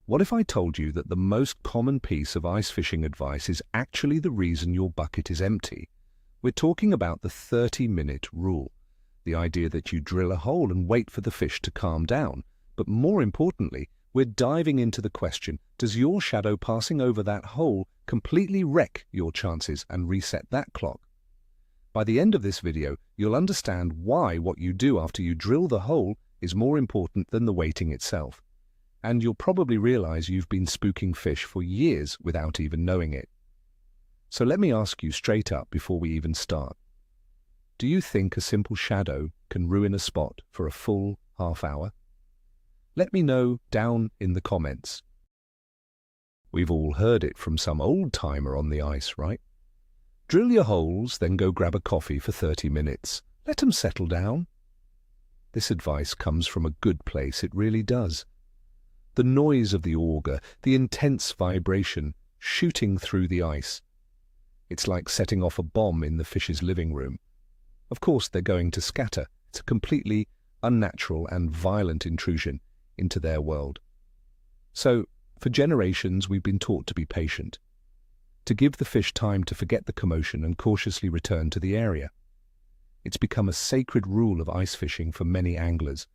What if I told you that the most common piece of ice fishing advice is actually the reason your bucket is empty? We're talking about the 30-minute rule, the idea that you drill a hole and wait for the fish to calm down. But more importantly, we're diving into the question, does your shadow passing over that hole completely wreck your chances and reset that clock? By the end of this video, you'll understand why what you do after you drill the hole is more important than the waiting itself. And you'll probably realize you've been spooking fish for years without even knowing it. So let me ask you straight up before we even start. Do you think a simple shadow can ruin a spot for a full half hour? Let me know down in the comments. We've all heard it from some old-timer on the ice, right? Drill your holes, then go grab a coffee for 30 minutes. Let them settle down. This advice comes from a good place, it really does. The noise of the auger, the intense vibration shooting through the ice. It's like setting off a bomb in the fish's living room. Of course, they're going to scatter. It's a completely unnatural and violent intrusion into their world. So, for generations, we've been taught to be patient, to give the fish time to forget the commotion and cautiously return to the area. It's become a sacred rule of ice fishing for many anglers.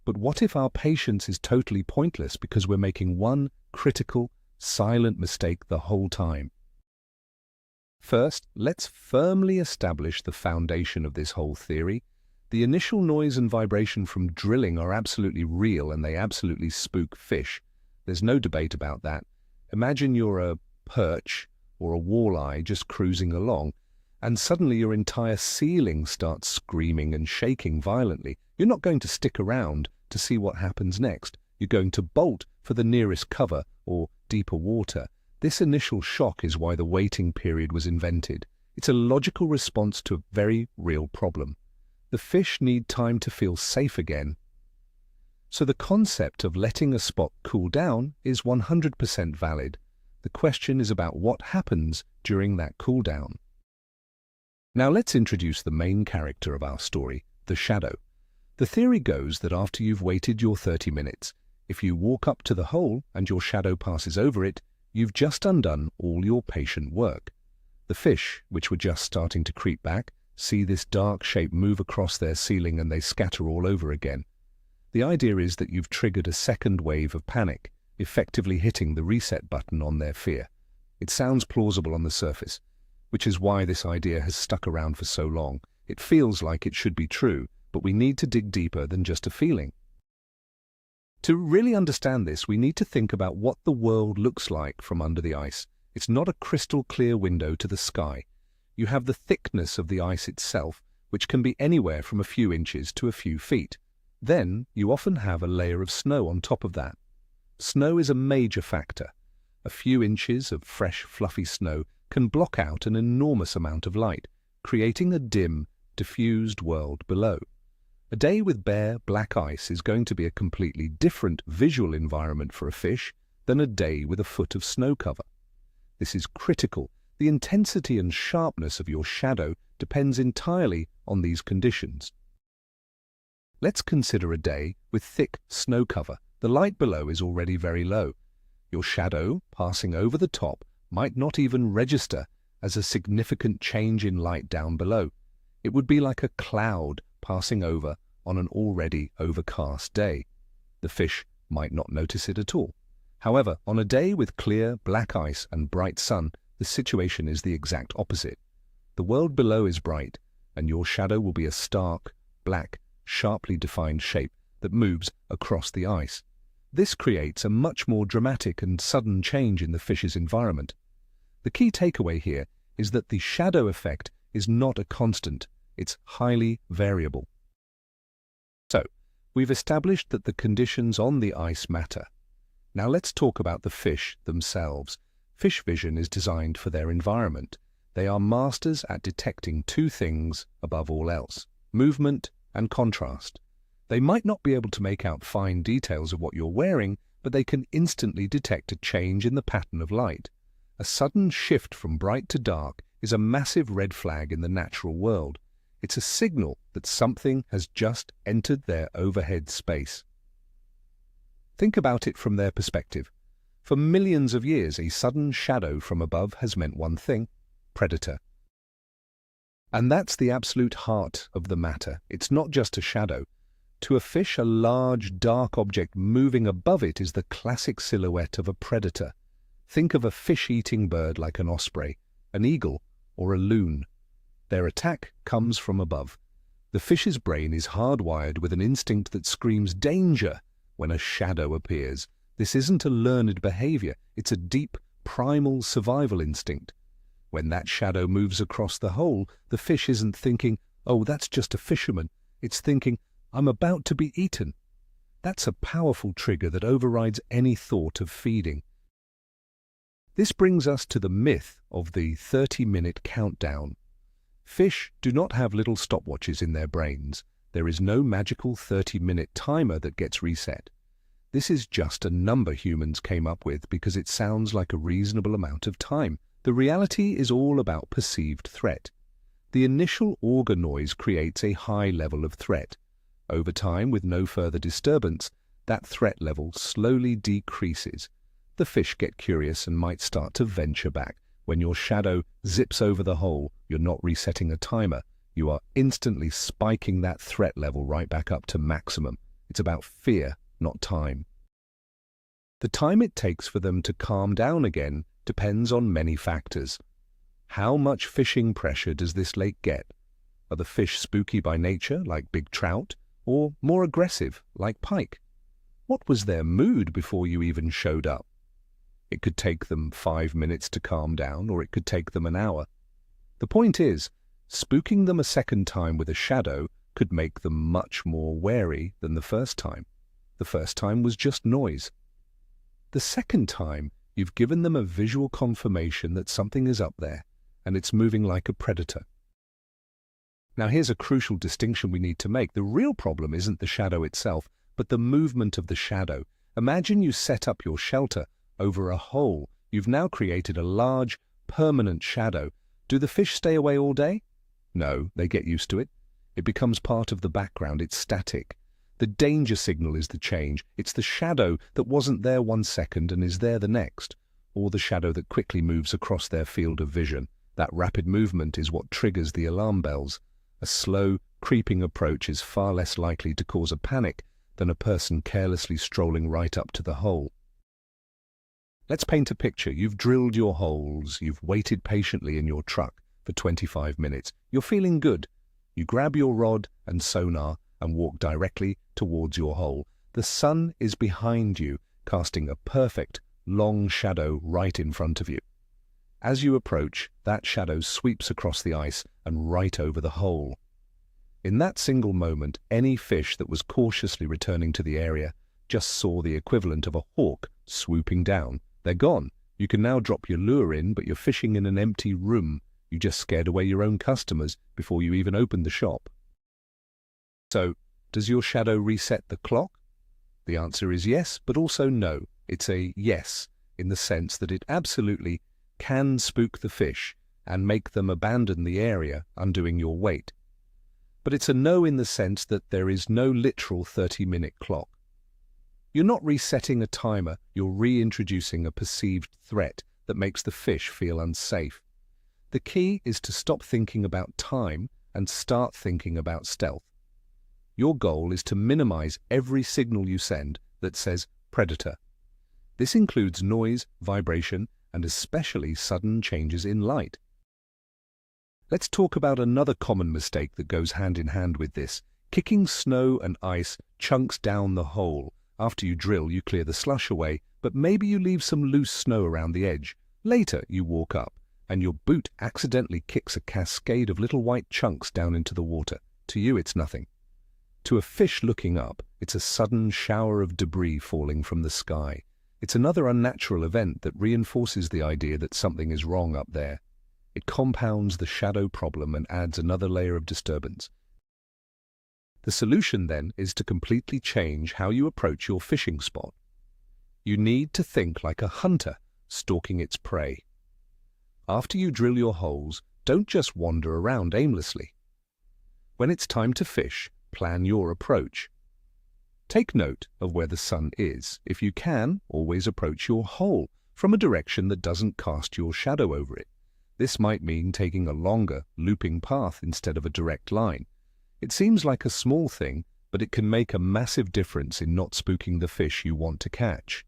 But what if our patience is totally pointless because we're making one critical, silent mistake the whole time? First, let's firmly establish the foundation of this whole theory. The initial noise and vibration from drilling are absolutely real and they absolutely spook fish. There's no debate about that. Imagine you're a perch or a walleye just cruising along, and suddenly your entire ceiling starts screaming and shaking violently. You're not going to stick around to see what happens next. You're going to bolt for the nearest cover or deeper water. This initial shock is why the waiting period was invented. It's a logical response to a very real problem. The fish need time to feel safe again. So the concept of letting a spot cool down is 100% valid. The question is about what happens during that cool down. Now let's introduce the main character of our story, the shadow. The theory goes that after you've waited your 30 minutes, if you walk up to the hole and your shadow passes over it, you've just undone all your patient work. The fish, which were just starting to creep back, see this dark shape move across their ceiling and they scatter all over again. The idea is that you've triggered a second wave of panic, effectively hitting the reset button on their fear. It sounds plausible on the surface, which is why this idea has stuck around for so long. It feels like it should be true, but we need to dig deeper than just a feeling. To really understand this, we need to think about what the world looks like from under the ice. It's not a crystal clear window to the sky. You have the thickness of the ice itself, which can be anywhere from a few inches to a few feet. Then you often have a layer of snow on top of that. Snow is a major factor. A few inches of fresh, fluffy snow can block out an enormous amount of light, creating a dim, diffused world below. A day with bare, black ice is going to be a completely different visual environment for a fish than a day with a foot of snow cover. This is critical. The intensity and sharpness of your shadow depends entirely on these conditions. Let's consider a day with thick snow cover. The light below is already very low. Your shadow passing over the top might not even register as a significant change in light down below. It would be like a cloud passing over on an already overcast day. The fish might not notice it at all. However, on a day with clear, black ice and bright sun, the situation is the exact opposite. The world below is bright, and your shadow will be a stark, black, sharply defined shape that moves across the ice. This creates a much more dramatic and sudden change in the fish's environment. The key takeaway here is that the shadow effect is not a constant. It's highly variable. So, we've established that the conditions on the ice matter. Now let's talk about the fish themselves. Fish vision is designed for their environment. They are masters at detecting two things above all else: movement and contrast. They might not be able to make out fine details of what you're wearing, but they can instantly detect a change in the pattern of light. A sudden shift from bright to dark is a massive red flag in the natural world. It's a signal that something has just entered their overhead space. Think about it from their perspective. For millions of years, a sudden shadow from above has meant one thing: predator. And that's the absolute heart of the matter. It's not just a shadow. To a fish, a large, dark object moving above it is the classic silhouette of a predator. Think of a fish-eating bird like an osprey, an eagle, or a loon. Their attack comes from above. The fish's brain is hardwired with an instinct that screams danger when a shadow appears. This isn't a learned behavior, it's a deep, primal survival instinct. When that shadow moves across the hole, the fish isn't thinking, "Oh, that's just a fisherman." It's thinking, "I'm about to be eaten." That's a powerful trigger that overrides any thought of feeding. This brings us to the myth of the 30-minute countdown. Fish do not have little stopwatches in their brains. There is no magical 30-minute timer that gets reset. This is just a number humans came up with because it sounds like a reasonable amount of time. The reality is all about perceived threat. The initial auger noise creates a high level of threat. Over time, with no further disturbance, that threat level slowly decreases. The fish get curious and might start to venture back. When your shadow zips over the hole, you're not resetting a timer. You are instantly spiking that threat level right back up to maximum. It's about fear, not time. The time it takes for them to calm down again depends on many factors. How much fishing pressure does this lake get? Are the fish spooky by nature, like big trout, or more aggressive, like pike? What was their mood before you even showed up? It could take them 5 minutes to calm down, or it could take them an hour. The point is, spooking them a second time with a shadow could make them much more wary than the first time. The first time was just noise. The second time, you've given them a visual confirmation that something is up there, and it's moving like a predator. Now here's a crucial distinction we need to make. The real problem isn't the shadow itself, but the movement of the shadow. Imagine you set up your shelter over a hole. You've now created a large, permanent shadow. Do the fish stay away all day? No, they get used to it. It becomes part of the background. It's static. The danger signal is the change. It's the shadow that wasn't there 1 second and is there the next, or the shadow that quickly moves across their field of vision. That rapid movement is what triggers the alarm bells. A slow, creeping approach is far less likely to cause a panic than a person carelessly strolling right up to the hole. Let's paint a picture. You've drilled your holes. You've waited patiently in your truck for 25 minutes. You're feeling good. You grab your rod and sonar and walk directly towards your hole. The sun is behind you, casting a perfect, long shadow right in front of you. As you approach, that shadow sweeps across the ice and right over the hole. In that single moment, any fish that was cautiously returning to the area just saw the equivalent of a hawk swooping down. They're gone. You can now drop your lure in, but you're fishing in an empty room. You just scared away your own customers before you even opened the shop. So, does your shadow reset the clock? The answer is yes, but also no. It's a yes, in the sense that it absolutely can spook the fish and make them abandon the area, undoing your weight. But it's a no in the sense that there is no literal 30-minute clock. You're not resetting a timer, you're reintroducing a perceived threat that makes the fish feel unsafe. The key is to stop thinking about time and start thinking about stealth. Your goal is to minimize every signal you send that says predator. This includes noise, vibration, and especially sudden changes in light. Let's talk about another common mistake that goes hand in hand with this: kicking snow and ice chunks down the hole. After you drill, you clear the slush away, but maybe you leave some loose snow around the edge. Later, you walk up, and your boot accidentally kicks a cascade of little white chunks down into the water. To you, it's nothing. To a fish looking up, it's a sudden shower of debris falling from the sky. It's another unnatural event that reinforces the idea that something is wrong up there. It compounds the shadow problem and adds another layer of disturbance. The solution, then, is to completely change how you approach your fishing spot. You need to think like a hunter stalking its prey. After you drill your holes, don't just wander around aimlessly. When it's time to fish, plan your approach. Take note of where the sun is. If you can, always approach your hole from a direction that doesn't cast your shadow over it. This might mean taking a longer, looping path instead of a direct line. It seems like a small thing, but it can make a massive difference in not spooking the fish you want to catch.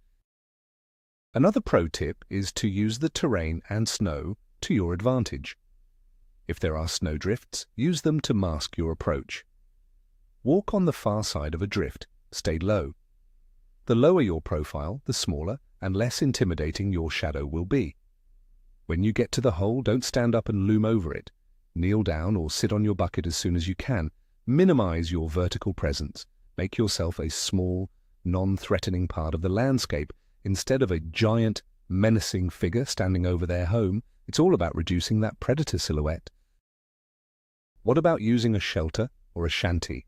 Another pro tip is to use the terrain and snow to your advantage. If there are snowdrifts, use them to mask your approach. Walk on the far side of a drift. Stay low. The lower your profile, the smaller and less intimidating your shadow will be. When you get to the hole, don't stand up and loom over it. Kneel down or sit on your bucket as soon as you can. Minimize your vertical presence. Make yourself a small, non-threatening part of the landscape instead of a giant, menacing figure standing over their home. It's all about reducing that predator silhouette. What about using a shelter or a shanty?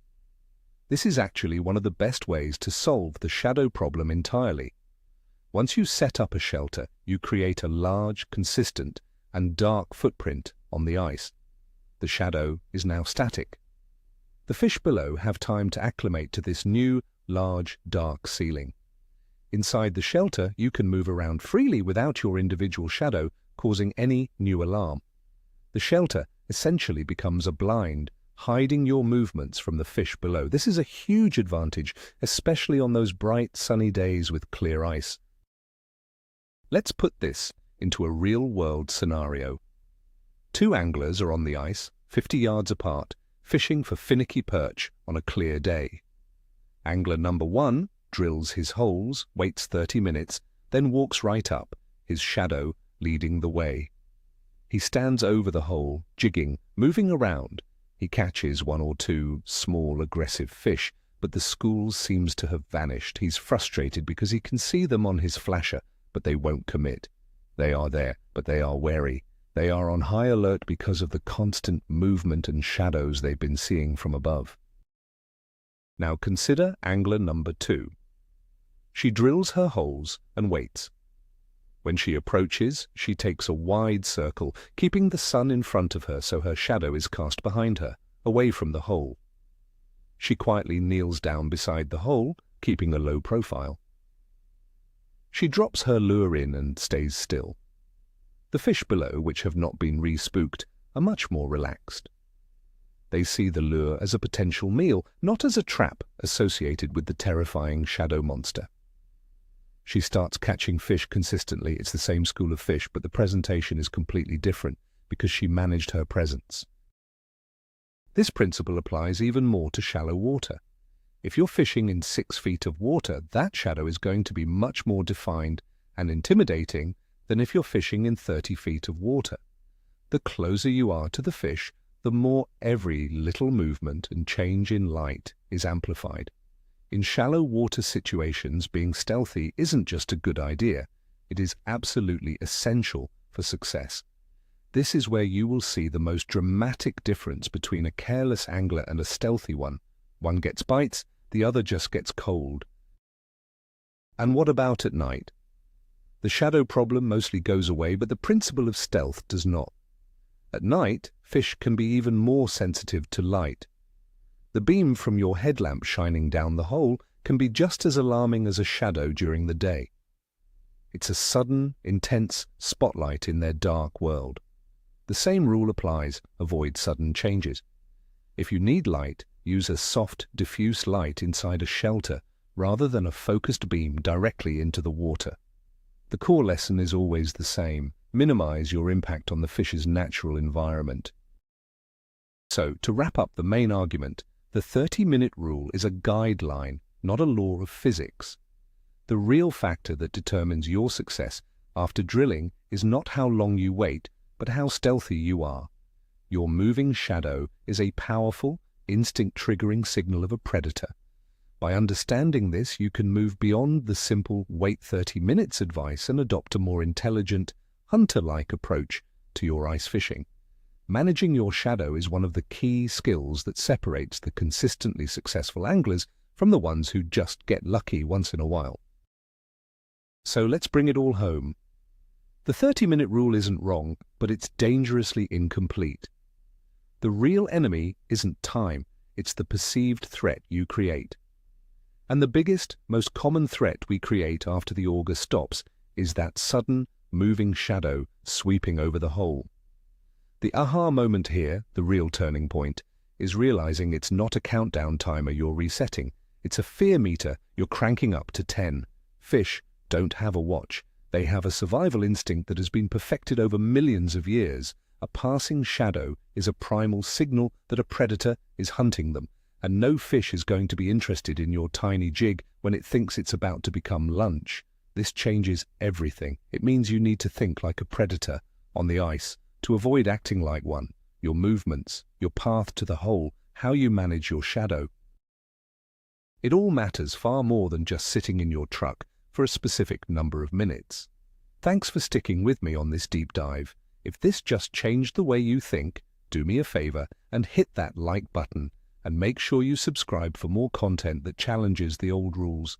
This is actually one of the best ways to solve the shadow problem entirely. Once you set up a shelter, you create a large, consistent, and dark footprint on the ice. The shadow is now static. The fish below have time to acclimate to this new, large, dark ceiling. Inside the shelter, you can move around freely without your individual shadow causing any new alarm. The shelter essentially becomes a blind, hiding your movements from the fish below. This is a huge advantage, especially on those bright, sunny days with clear ice. Let's put this into a real-world scenario. Two anglers are on the ice, 50 yards apart, fishing for finicky perch on a clear day. Angler number 1 drills his holes, waits 30 minutes, then walks right up, his shadow leading the way. He stands over the hole, jigging, moving around. He catches 1 or 2 small, aggressive fish, but the school seems to have vanished. He's frustrated because he can see them on his flasher, but they won't commit. They are there, but they are wary. They are on high alert because of the constant movement and shadows they've been seeing from above. Now consider angler number 2. She drills her holes and waits. When she approaches, she takes a wide circle, keeping the sun in front of her so her shadow is cast behind her, away from the hole. She quietly kneels down beside the hole, keeping a low profile. She drops her lure in and stays still. The fish below, which have not been re-spooked, are much more relaxed. They see the lure as a potential meal, not as a trap associated with the terrifying shadow monster. She starts catching fish consistently. It's the same school of fish, but the presentation is completely different because she managed her presence. This principle applies even more to shallow water. If you're fishing in 6 feet of water, that shadow is going to be much more defined and intimidating than if you're fishing in 30 feet of water. The closer you are to the fish, the more every little movement and change in light is amplified. In shallow water situations, being stealthy isn't just a good idea, it is absolutely essential for success. This is where you will see the most dramatic difference between a careless angler and a stealthy one. One gets bites, the other just gets cold. And what about at night? The shadow problem mostly goes away, but the principle of stealth does not. At night, fish can be even more sensitive to light. The beam from your headlamp shining down the hole can be just as alarming as a shadow during the day. It's a sudden, intense spotlight in their dark world. The same rule applies: avoid sudden changes. If you need light, use a soft, diffuse light inside a shelter rather than a focused beam directly into the water. The core lesson is always the same: minimize your impact on the fish's natural environment. So, to wrap up the main argument, the 30-minute rule is a guideline, not a law of physics. The real factor that determines your success after drilling is not how long you wait, but how stealthy you are. Your moving shadow is a powerful, instinct-triggering signal of a predator. By understanding this, you can move beyond the simple wait 30 minutes advice and adopt a more intelligent, hunter-like approach to your ice fishing. Managing your shadow is one of the key skills that separates the consistently successful anglers from the ones who just get lucky once in a while. So let's bring it all home. The 30-minute rule isn't wrong, but it's dangerously incomplete. The real enemy isn't time, it's the perceived threat you create. And the biggest, most common threat we create after the auger stops is that sudden, moving shadow sweeping over the hole. The aha moment here, the real turning point, is realizing it's not a countdown timer you're resetting. It's a fear meter you're cranking up to 10. Fish don't have a watch. They have a survival instinct that has been perfected over millions of years. A passing shadow is a primal signal that a predator is hunting them, and no fish is going to be interested in your tiny jig when it thinks it's about to become lunch. This changes everything. It means you need to think like a predator on the ice to avoid acting like one. Your movements, your path to the hole, how you manage your shadow. It all matters far more than just sitting in your truck for a specific number of minutes. Thanks for sticking with me on this deep dive. If this just changed the way you think, do me a favor and hit that like button, and make sure you subscribe for more content that challenges the old rules.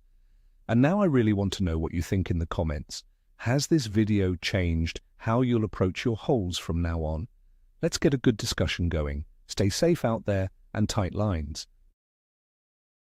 And now I really want to know what you think in the comments. Has this video changed how you'll approach your holes from now on? Let's get a good discussion going. Stay safe out there and tight lines.